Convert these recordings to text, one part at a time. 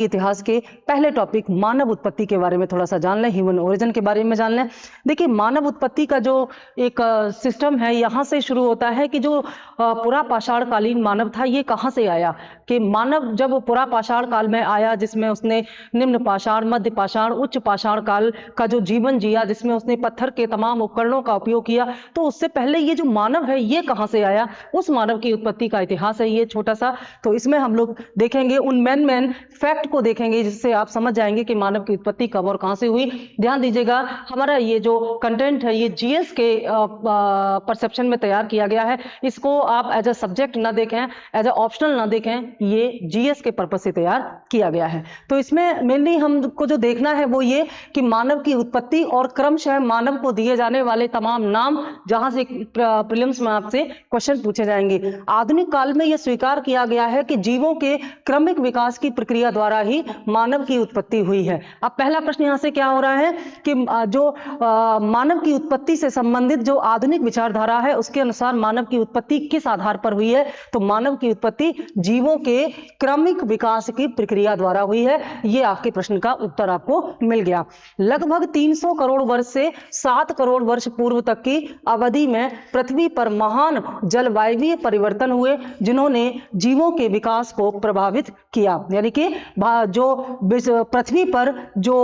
इतिहास के पहले टॉपिक मानव उत्पत्ति के बारे में थोड़ा सा जान लें, ह्यूमन ओरिजिन के बारे में जान लें। देखिए, मानव उत्पत्ति का जो एक सिस्टम है, यहाँ से शुरू होता है कि जो पुरा पाषाण कालीन मानव था, ये कहाँ से आया। कि मानव जब पुरा पाषाण काल में आया, जिसमें उसने निम्न पाषाण, मध्य पाषाण, उच्च पाषाण काल का जो जीवन जिया, जिसमें उसने पत्थर के तमाम उपकरणों का उपयोग किया, तो उससे पहले ये जो मानव है ये कहाँ से आया, उस मानव की उत्पत्ति का इतिहास है ये छोटा सा। तो इसमें हम लोग देखेंगे, उन मेन फैक्ट को देखेंगे, जिससे आप समझ जाएंगे कि मानव की उत्पत्ति कब और कहां से हुई। ध्यान दीजिएगा, हमारा ये जो कंटेंट है ये जीएस के परसेप्शन में तैयार किया गया है। इसको आप एज अ सब्जेक्ट ना देखें, एज अ ऑप्शनल ना देखें, ये जीएस के पर्पस से तैयार किया गया है। तो इसमें मेनली हमको जो देखना है वो ये कि मानव की उत्पत्ति और क्रमशः मानव को दिए जाने वाले तमाम नाम, जहां से प्रीलिम्स में आपसे क्वेश्चन पूछे जाएंगे। आधुनिक काल में यह स्वीकार किया गया है कि जीवों के क्रमिक विकास की प्रक्रिया द्वारा ही मानव की उत्पत्ति हुई है। अब पहला प्रश्न यहां से क्या हो रहा है कि जो मानव की उत्पत्ति से संबंधित जो आधुनिक विचारधारा है, उसके अनुसार मानव की उत्पत्ति किस आधार पर हुई है। तो मानव की उत्पत्ति जीवों के क्रमिक विकास की प्रक्रिया द्वारा हुई है। ये आपके प्रश्न का उत्तर आपको मिल गया। लगभग 300 करोड़ वर्ष से 7 करोड़ वर्ष पूर्व तक की अवधि में पृथ्वी पर महान जलवायवीय परिवर्तन हुए, जिन्होंने जीवों के विकास को प्रभावित किया। यानी कि जो पृथ्वी पर जो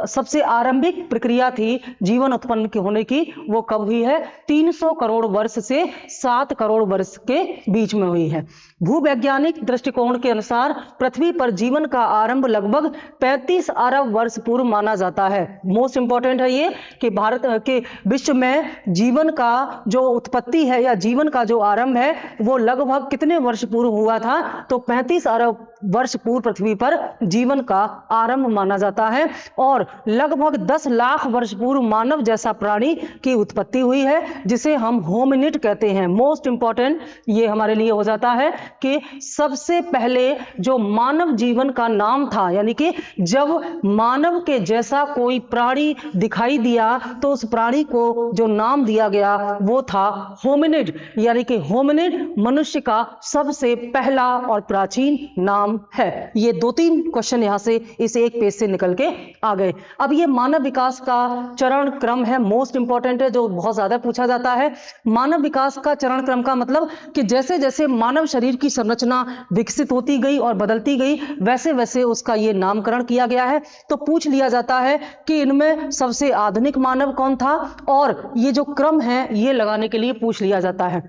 सबसे आरंभिक प्रक्रिया थी जीवन उत्पन्न होने की, वो कब हुई है? 300 करोड़ वर्ष से 7 करोड़ वर्ष के बीच में हुई है। भूवैज्ञानिक दृष्टिकोण के अनुसार पृथ्वी पर जीवन का आरंभ लगभग 35 अरब वर्ष पूर्व माना जाता है। मोस्ट इंपॉर्टेंट है ये कि भारत के विश्व में जीवन का जो उत्पत्ति है या जीवन का जो आरंभ है वो लगभग कितने वर्ष पूर्व हुआ था? तो 35 अरब वर्ष पूर्व पृथ्वी पर जीवन का आरंभ माना जाता है। और लगभग 10 लाख वर्ष पूर्व मानव जैसा प्राणी की उत्पत्ति हुई है, जिसे हम होमिनिड कहते हैं। मोस्ट इंपॉर्टेंट ये हमारे लिए हो जाता है कि सबसे पहले जो मानव जीवन का नाम था, यानी कि जब मानव के जैसा कोई प्राणी दिखाई दिया तो उस प्राणी को जो नाम दिया गया वो था होमिनिड। यानी कि होमिनिड मनुष्य का सबसे पहला और प्राचीन नाम है। ये 2-3 क्वेश्चन यहां से इस एक पेज से निकल के आ गए। अब ये मानव विकास का चरण क्रम है, मोस्ट इंपॉर्टेंट है, जो बहुत ज्यादा पूछा जाता है। मानव विकास का चरण क्रम का मतलब कि जैसे जैसे मानव शरीर की संरचना विकसित होती गई और बदलती गई, वैसे वैसे उसका ये नामकरण किया गया है। तो पूछ लिया जाता है कि इनमें सबसे आधुनिक मानव कौन था, और ये जो क्रम है ये लगाने के लिए पूछ लिया जाता है।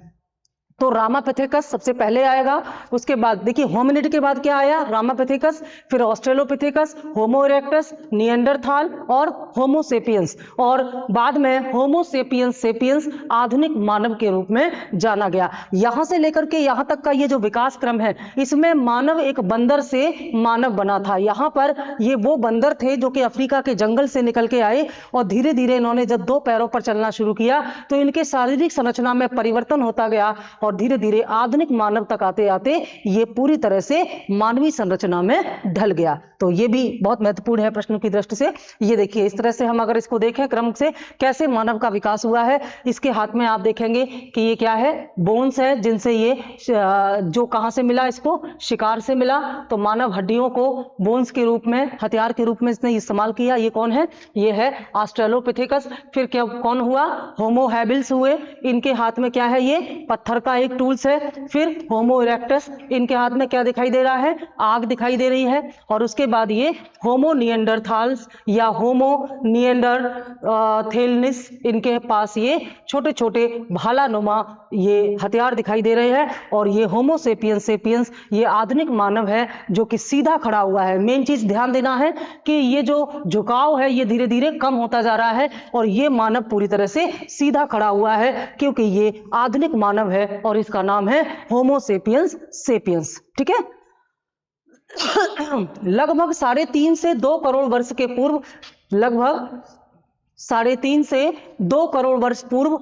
तो रामापिथेकस सबसे पहले आएगा। उसके बाद देखिए होमिनिड के बाद क्या आया? रामापिथेकस, फिर ऑस्ट्रेलोपिथेकस, होमो इरेक्टस, निएंडरथाल और होमो सेपियंस, और बाद में होमो सेपियंस सेपियंस आधुनिक मानव के रूप में जाना गया। यहां से लेकर के यहां तक का ये जो विकास क्रम है, इसमें मानव एक बंदर से मानव बना था। यहां पर ये वो बंदर थे जो कि अफ्रीका के जंगल से निकल के आए, और धीरे धीरे इन्होंने जब 2 पैरों पर चलना शुरू किया तो इनके शारीरिक संरचना में परिवर्तन होता गया, और धीरे धीरे आधुनिक मानव तक आते आते ये पूरी तरह से मानवीय संरचना में ढल गया। तो ये भी बहुत महत्वपूर्ण है प्रश्न की दृष्टि से। ये देखिए, इस तरह से हम अगर इसको देखें क्रम से कैसे मानव का विकास हुआ है, इसके हाथ में आप देखेंगे कि ये क्या है? बोन्स है, जिनसे ये जो कहां से मिला? इसको शिकार से मिला। तो मानव हड्डियों को बोन्स के रूप में, हथियार के रूप में इसने इस्तेमाल किया। ये कौन है? ये है ऑस्ट्रेलोपिथेकस। फिर क्या कौन हुआ? होमो हैबिल्स हुए। इनके हाथ में क्या है? ये पत्थर का एक टूल्स है। फिर होमो इरेक्टस, इनके हाथ में क्या दिखाई दे रहा है? आग दिखाई दे रही है। और उसके बाद ये होमो निएंडरथाल्स या होमो निएंडरथेलनिस, इनके पास ये छोटे छोटे भालानुमा ये हथियार दिखाई दे रहे हैं। और ये होमो सेपियंस सेपियंस ये आधुनिक मानव है जो कि सीधा खड़ा हुआ है। मेन चीज ध्यान देना है कि ये जो झुकाव है ये धीरे धीरे कम होता जा रहा है, और ये मानव पूरी तरह से सीधा खड़ा हुआ है, क्योंकि ये आधुनिक मानव है और इसका नाम है होमो सेपियंस सेपियंस। ठीक है। लगभग 3.5 से 2 करोड़ वर्ष के पूर्व, लगभग 3.5 से 2 करोड़ वर्ष पूर्व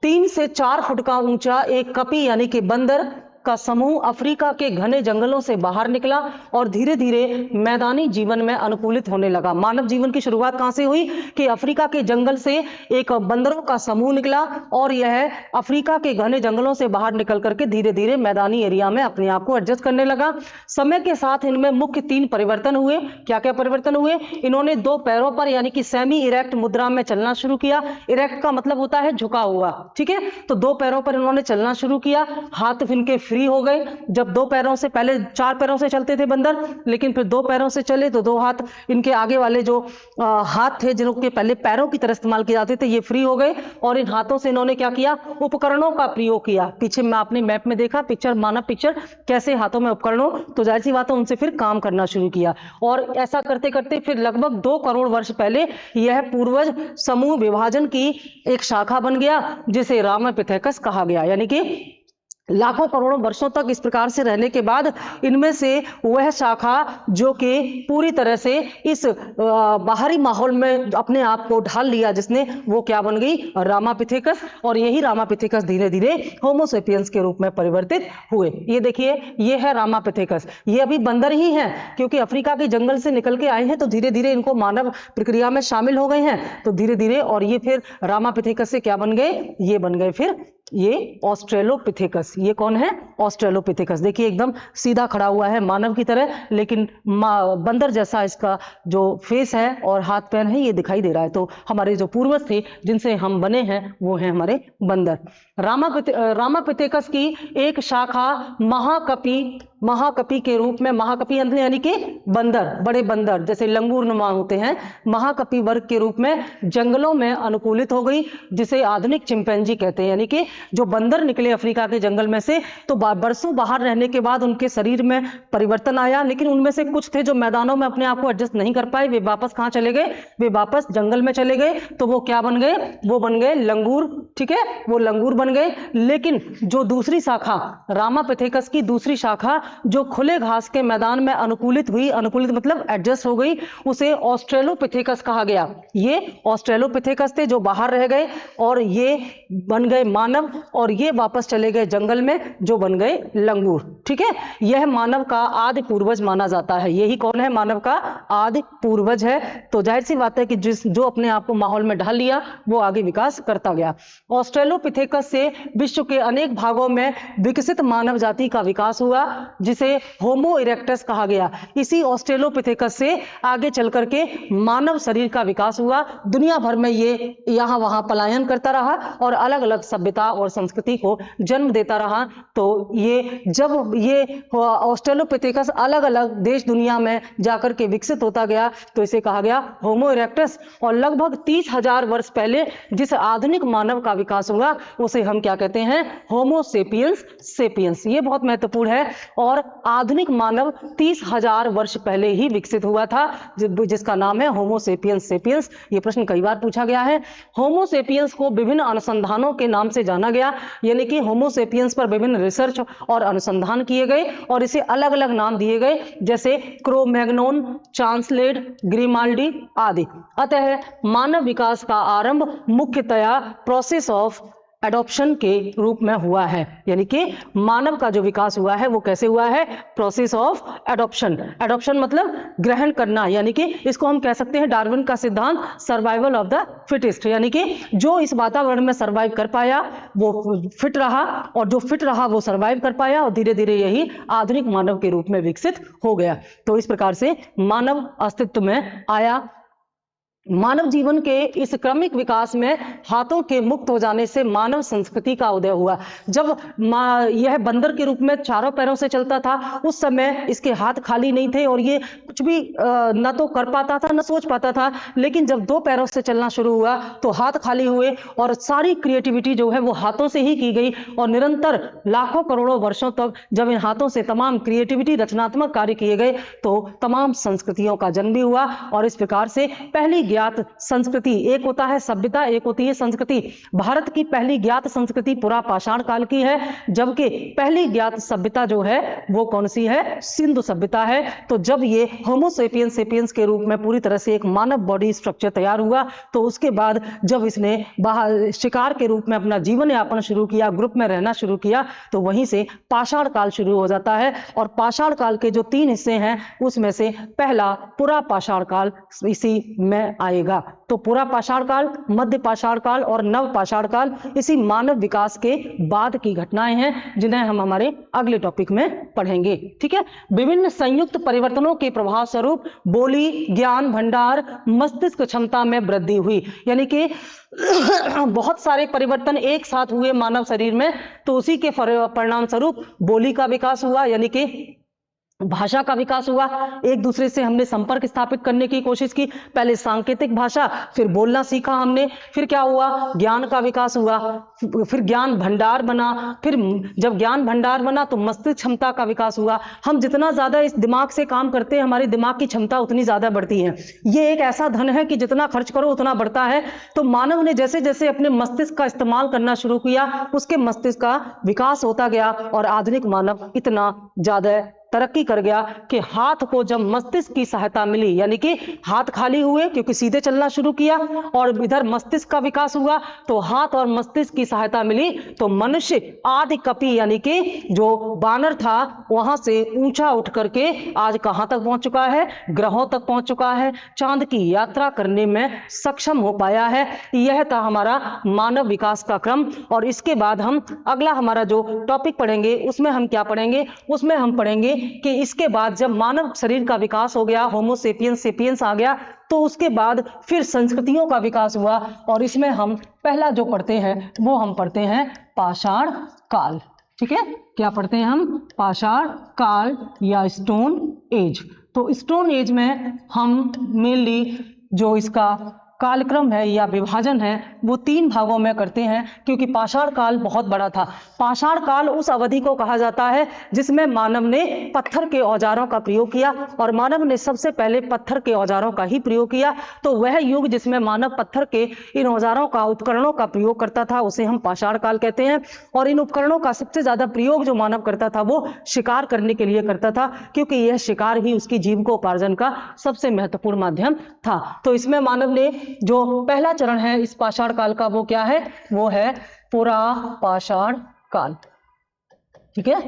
3 से 4 फुट का ऊंचा एक कपी यानी कि बंदर का समूह अफ्रीका के घने जंगलों से बाहर निकला और धीरे धीरे मैदानी जीवन में अनुकूलित होने लगा। मानव जीवन की शुरुआत कहां से हुई कि अफ्रीका के जंगल से एक बंदरों का समूह निकला और यह अफ्रीका के घने जंगलों से बाहर निकल करके धीरे धीरे मैदानी एरिया में अपने आप को एडजस्ट करने लगा। समय के साथ इनमें मुख्य 3 परिवर्तन हुए। क्या क्या परिवर्तन हुए? इन्होंने 2 पैरों पर यानी कि सेमी इरेक्ट मुद्रा में चलना शुरू किया। इरेक्ट का मतलब होता है झुका हुआ, ठीक है। तो 2 पैरों पर इन्होंने चलना शुरू किया। हाथ इनके फ्री हो गए। जब 2 पैरों से, पहले 4 पैरों से चलते थे बंदर, लेकिन फिर 2 पैरों से चले तो 2 हाथ, इनके आगे वाले जो हाथ थे जिनके पहले पैरों की तरह इस्तेमाल किए जाते थे, ये फ्री हो गए और इन हाथों से इन्होंने क्या किया? उपकरणों का प्रयोग किया। पीछे में आपने मैप में देखा पिक्चर, मानव पिक्चर, कैसे हाथों में उपकरणों, तो जाहिर सी बात है उनसे फिर काम करना शुरू किया। और ऐसा करते करते फिर लगभग 2 करोड़ वर्ष पहले यह पूर्वज समूह विभाजन की एक शाखा बन गया जिसे रामापिथेकस कहा गया। यानी कि लाखों करोड़ों वर्षों तक इस प्रकार से रहने के बाद इनमें से वह शाखा जो कि पूरी तरह से इस बाहरी माहौल में अपने आप को ढाल लिया जिसने, वो क्या बन गई? रामापिथेकस। और यही रामापिथेकस धीरे धीरे होमोसेपियंस के रूप में परिवर्तित हुए। ये देखिए, ये है रामापिथेकस। ये अभी बंदर ही हैं क्योंकि अफ्रीका के जंगल से निकल के आए हैं, तो धीरे धीरे इनको मानव प्रक्रिया में शामिल हो गए हैं, तो धीरे धीरे, और ये फिर रामापिथेकस से क्या बन गए? ये बन गए फिर ये ऑस्ट्रेलोपिथेकस। ये कौन है? ऑस्ट्रेलोपिथेकस। देखिए एकदम सीधा खड़ा हुआ है मानव की तरह, लेकिन बंदर जैसा इसका जो फेस है और हाथ पैर है ये दिखाई दे रहा है। तो हमारे जो पूर्वज थे जिनसे हम बने हैं वो हैं हमारे बंदर। रामापिथेकस की एक शाखा महाकपि के रूप में, महाकपि यानी कि बंदर, बड़े बंदर जैसे लंगूर नुमा होते हैं, महाकपि वर्ग के रूप में जंगलों में अनुकूलित हो गई, जिसे आधुनिक चिंपैंजी कहते हैं। यानी कि जो बंदर निकले अफ्रीका के जंगल में से, तो बरसों बाहर रहने के बाद उनके शरीर में परिवर्तन आया, लेकिन उनमें से कुछ थे जो मैदानों में अपने आप को एडजस्ट नहीं कर पाए, वे वापस कहां चले गए? वे वापस जंगल में चले गए। तो वो क्या बन गए? वो बन गए लंगूर, ठीक है, वो लंगूर बन गए। लेकिन जो दूसरी शाखा, रामापिथेकस की दूसरी शाखा जो खुले घास के मैदान में अनुकूलित हुई, अनुकूलित मतलब एडजस्ट हो गई, उसे ऑस्ट्रेलोपिथेकस कहा गया। ये ऑस्ट्रेलोपिथेकस थे जो बाहर रह गए और ये बन गए मानव, और ये वापस चले गए जंगल में जो बन गए लंगूर, ठीक है। यह मानव का आदि पूर्वज माना जाता है। यही कौन है? मानव का आदि पूर्वज है। तो जाहिर सी बात है कि जो अपने आप को माहौल में ढाल लिया वो आगे विकास करता गया। ऑस्ट्रेलोपिथेकस से विश्व के अनेक भागों में विकसित मानव जाति का विकास हुआ जिसे होमो इरेक्टस कहा गया। इसी ऑस्ट्रेलोपिथेकस से आगे चल करके मानव शरीर का विकास हुआ। दुनिया भर में ये यहाँ वहां पलायन करता रहा और अलग अलग सभ्यता और संस्कृति को जन्म देता रहा। तो ये जब ये ऑस्ट्रेलोपिथेकस अलग अलग देश दुनिया में जाकर के विकसित होता गया तो इसे कहा गया होमो इरेक्टस। और लगभग 30,000 वर्ष पहले जिस आधुनिक मानव का विकास हुआ उसे हम क्या कहते हैं? होमो सेपियंस सेपियंस। ये बहुत महत्वपूर्ण है। और आधुनिक मानव 30,000 वर्ष पहले ही विकसित हुआ था जिसका नाम है होमो सेपियंस सेपियंस। ये प्रश्न कई बार पूछा गया है। होमो सेपियंस को विभिन्न अनुसंधानों के नाम से जाना गया, यानी कि होमो सेपियंस पर विभिन्न रिसर्च और अनुसंधान किए गए और इसे अलग अलग नाम दिए गए, जैसे क्रो-मैग्नोन, चांसलेड, ग्रिमाल्डी आदि। अतः मानव विकास का आरंभ मुख्यतया प्रोसेस ऑफ एडॉप्शन के रूप में हुआ है। यानी कि मानव का जो विकास हुआ है वो कैसे हुआ है? Process of adoption. एडॉप्शन मतलब ग्रहण करना, यानी कि इसको हम कह सकते हैं डार्विन का सिद्धांत, सर्वाइवल ऑफ द फिटेस्ट। यानी कि जो इस वातावरण में सर्वाइव कर पाया वो फिट रहा और जो फिट रहा वो सर्वाइव कर पाया और धीरे धीरे यही आधुनिक मानव के रूप में विकसित हो गया। तो इस प्रकार से मानव अस्तित्व में आया। मानव जीवन के इस क्रमिक विकास में हाथों के मुक्त हो जाने से मानव संस्कृति का उदय हुआ। जब यह बंदर के रूप में 4 पैरों से चलता था उस समय इसके हाथ खाली नहीं थे और ये कुछ भी न तो कर पाता था न सोच पाता था, लेकिन जब 2 पैरों से चलना शुरू हुआ तो हाथ खाली हुए और सारी क्रिएटिविटी जो है वो हाथों से ही की गई और निरंतर लाखों करोड़ों वर्षों तक जब इन हाथों से तमाम क्रिएटिविटी, रचनात्मक कार्य किए गए तो तमाम संस्कृतियों का जन्म भी हुआ और इस प्रकार से पहली ज्ञात संस्कृति, एक होता है सभ्यता, एक होती है संस्कृति। भारत की पहली ज्ञात संस्कृति पुरा पाषाण काल की है, जबकि पहली ज्ञात सभ्यता जो है वो कौन सी है, सिंधु सभ्यता है। तो जब ये होमो सेपियंस सेपियंस के रूप में पूरी तरह से एक मानव बॉडी स्ट्रक्चर तैयार हुआ, तो उसके बाद जब इसने बाहर शिकार के रूप में अपना जीवन यापन शुरू किया, ग्रुप में रहना शुरू किया, तो वहीं से पाषाण काल शुरू हो जाता है। और पाषाण काल के जो 3 हिस्से हैं उसमें से पहला पुरा पाषाण काल इसी में आएगा। तो पुरा पाषाण काल, मध्य पाषाण काल और नव पाषाण काल इसी मानव विकास के बाद की घटनाएं हैं, जिन्हें हम हमारे अगले टॉपिक में पढ़ेंगे। ठीक है। विभिन्न संयुक्त परिवर्तनों के प्रभाव स्वरूप बोली, ज्ञान भंडार, मस्तिष्क क्षमता में वृद्धि हुई। यानी कि बहुत सारे परिवर्तन एक साथ हुए मानव शरीर में, तो उसी के परिणाम स्वरूप बोली का विकास हुआ, यानी कि भाषा का विकास हुआ। एक दूसरे से हमने संपर्क स्थापित करने की कोशिश की। पहले सांकेतिक भाषा, फिर बोलना सीखा हमने, फिर क्या हुआ, ज्ञान का विकास हुआ, फिर ज्ञान भंडार बना, फिर जब ज्ञान भंडार बना तो मस्तिष्क क्षमता का विकास हुआ। हम जितना ज्यादा इस दिमाग से काम करते हैं, हमारे दिमाग की क्षमता उतनी ज्यादा बढ़ती है। ये एक ऐसा धन है कि जितना खर्च करो उतना बढ़ता है। तो मानव ने जैसे जैसे अपने मस्तिष्क का इस्तेमाल करना शुरू किया, उसके मस्तिष्क का विकास होता गया और आधुनिक मानव इतना ज्यादा तरक्की कर गया कि हाथ को जब मस्तिष्क की सहायता मिली, यानी कि हाथ खाली हुए क्योंकि सीधे चलना शुरू किया, और इधर मस्तिष्क का विकास हुआ, तो हाथ और मस्तिष्क की सहायता मिली, तो मनुष्य आदि कपि यानी कि जो बानर था वहां से ऊंचा उठ करके आज कहां तक पहुंच चुका है, ग्रहों तक पहुंच चुका है, चांद की यात्रा करने में सक्षम हो पाया है। यह था हमारा मानव विकास का क्रम। और इसके बाद हम अगला हमारा जो टॉपिक पढ़ेंगे उसमें हम क्या पढ़ेंगे, उसमें हम पढ़ेंगे कि इसके बाद जब मानव शरीर का विकास हो गया, होमो सेपियंस सेपियंस आ गया, तो उसके बाद फिर संस्कृतियों का विकास हुआ। और इसमें हम पहला जो पढ़ते हैं वो हम पढ़ते हैं पाषाण काल। ठीक है, क्या पढ़ते हैं हम, पाषाण काल या स्टोन एज। तो स्टोन एज में हम मेनली जो इसका कालक्रम है या विभाजन है वो 3 भागों में करते हैं, क्योंकि पाषाण काल बहुत बड़ा था। पाषाण काल उस अवधि को कहा जाता है जिसमें मानव ने पत्थर के औजारों का प्रयोग किया, और मानव ने सबसे पहले पत्थर के औजारों का ही प्रयोग किया। तो वह युग जिसमें मानव पत्थर के इन औजारों का, उपकरणों का प्रयोग करता था, उसे हम पाषाण काल कहते हैं। और इन उपकरणों का सबसे ज्यादा प्रयोग जो मानव करता था वो शिकार करने के लिए करता था, क्योंकि यह शिकार ही उसकी जीविकोपार्जन का सबसे महत्वपूर्ण माध्यम था। तो इसमें मानव ने जो पहला चरण है इस पाषाण काल का वो क्या है, वो है पुरा पाषाण काल। ठीक है,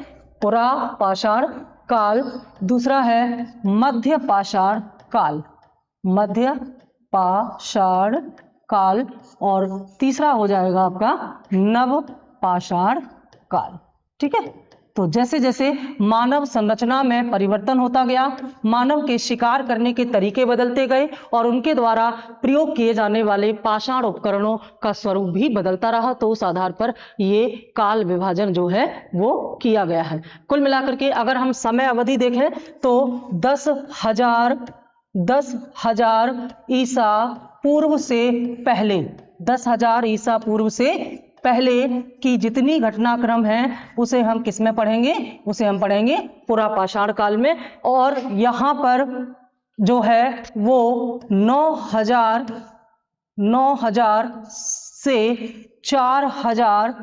पुरा पाषाण काल। दूसरा है मध्य पाषाण काल, मध्य पाषाण काल। और तीसरा हो जाएगा आपका नव पाषाण काल। ठीक है, तो जैसे जैसे मानव संरचना में परिवर्तन होता गया, मानव के शिकार करने के तरीके बदलते गए, और उनके द्वारा प्रयोग किए जाने वाले पाषाण उपकरणों का स्वरूप भी बदलता रहा, तो उस आधार पर ये काल विभाजन जो है वो किया गया है। कुल मिलाकर के अगर हम समय अवधि देखें तो 10,000 ईसा पूर्व से पहले, 10,000 ईसा पूर्व से पहले की जितनी घटनाक्रम है उसे हम किस में पढ़ेंगे, उसे हम पढ़ेंगे पुरा पाषाण काल में। और यहाँ पर जो है वो 9,000 से 4,000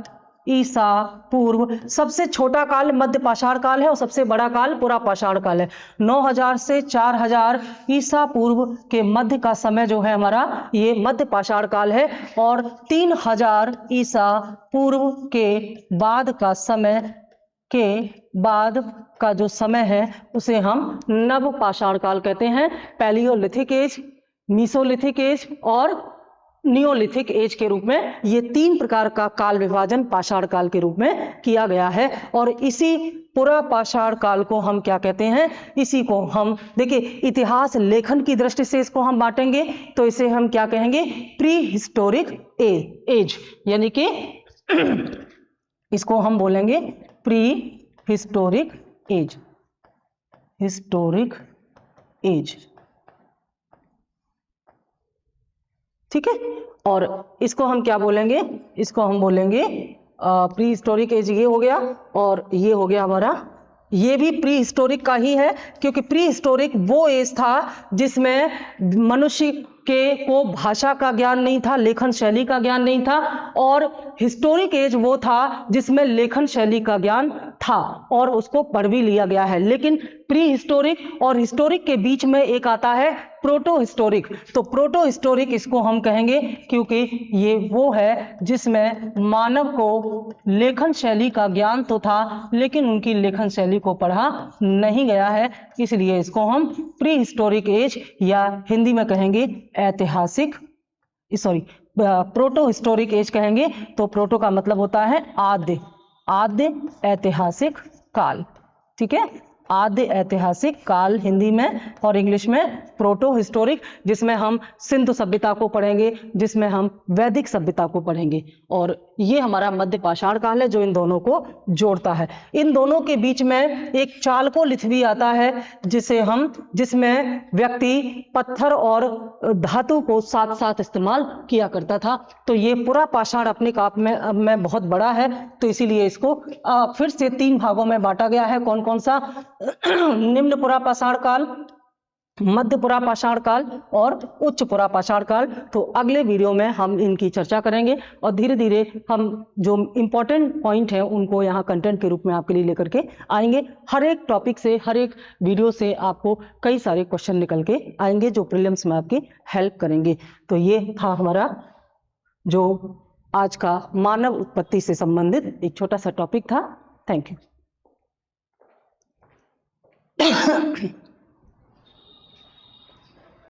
ईसा पूर्व, सबसे छोटा काल मध्य पाषाण काल है और सबसे बड़ा काल पुरा पाषाण काल है। 9,000 से 4,000 ईसा पूर्व के मध्य का समय जो है हमारा ये मध्य पाषाण काल है, और 3,000 ईसा पूर्व के बाद का समय, के बाद का जो समय है उसे हम नव पाषाण काल कहते हैं। पैलियोलिथिक एज, मीसोलिथिक एज और नियोलिथिक एज के रूप में ये 3 प्रकार का काल विभाजन पाषाण काल के रूप में किया गया है। और इसी पुरा पाषाण काल को हम क्या कहते हैं, इसी को हम देखिए इतिहास लेखन की दृष्टि से इसको हम बांटेंगे तो इसे हम क्या कहेंगे, प्री हिस्टोरिक एज, यानी कि इसको हम बोलेंगे pre historic age, historic age. ठीक है, और इसको हम क्या बोलेंगे, इसको हम बोलेंगे प्री हिस्टोरिक एज। ये हो गया, और ये हो गया हमारा, ये भी प्री हिस्टोरिक का ही है, क्योंकि प्री हिस्टोरिक वो एज था जिसमें मनुष्य के को भाषा का ज्ञान नहीं था, लेखन शैली का ज्ञान नहीं था, और हिस्टोरिक एज वो था जिसमें लेखन शैली का ज्ञान था और उसको पढ़ भी लिया गया है। लेकिन प्री हिस्टोरिक और हिस्टोरिक के बीच में एक आता है प्रोटो हिस्टोरिक। तो प्रोटो हिस्टोरिक इसको हम कहेंगे क्योंकि ये वो है जिसमें मानव को लेखन शैली का ज्ञान तो था लेकिन उनकी लेखन शैली को पढ़ा नहीं गया है, इसलिए इसको हम प्री हिस्टोरिक एज या हिंदी में कहेंगे ऐतिहासिक, सॉरी प्रोटो हिस्टोरिक एज कहेंगे। तो प्रोटो का मतलब होता है आद्य ऐतिहासिक काल, ठीक है, आद्य ऐतिहासिक काल हिंदी में, और इंग्लिश में प्रोटो हिस्टोरिक, जिसमें हम सिंधु सभ्यता को पढ़ेंगे, जिसमें हम वैदिक सभ्यता को पढ़ेंगे। और ये हमारा मध्य पाषाण काल है जो इन दोनों को जोड़ता है। इन दोनों के बीच में एक चालकोलिथ भी आता है जिसमें व्यक्ति पत्थर और धातु को साथ साथ इस्तेमाल किया करता था। तो ये पूरा पाषाण अपने आप में बहुत बड़ा है, तो इसीलिए इसको फिर से 3 भागों में बांटा गया है। कौन कौन सा? निम्न पुरा पाषाण काल, मध्य पुरा पाषाण काल और उच्च पुरा पाषाण काल। तो अगले वीडियो में हम इनकी चर्चा करेंगे और धीरे धीरे हम जो इम्पोर्टेंट पॉइंट है उनको यहाँ कंटेंट के रूप में आपके लिए लेकर के आएंगे। हर एक टॉपिक से, हर एक वीडियो से आपको कई सारे क्वेश्चन निकल के आएंगे जो प्रीलिम्स में आपकी हेल्प करेंगे। तो ये था हमारा जो आज का मानव उत्पत्ति से संबंधित एक छोटा सा टॉपिक था। Thank you.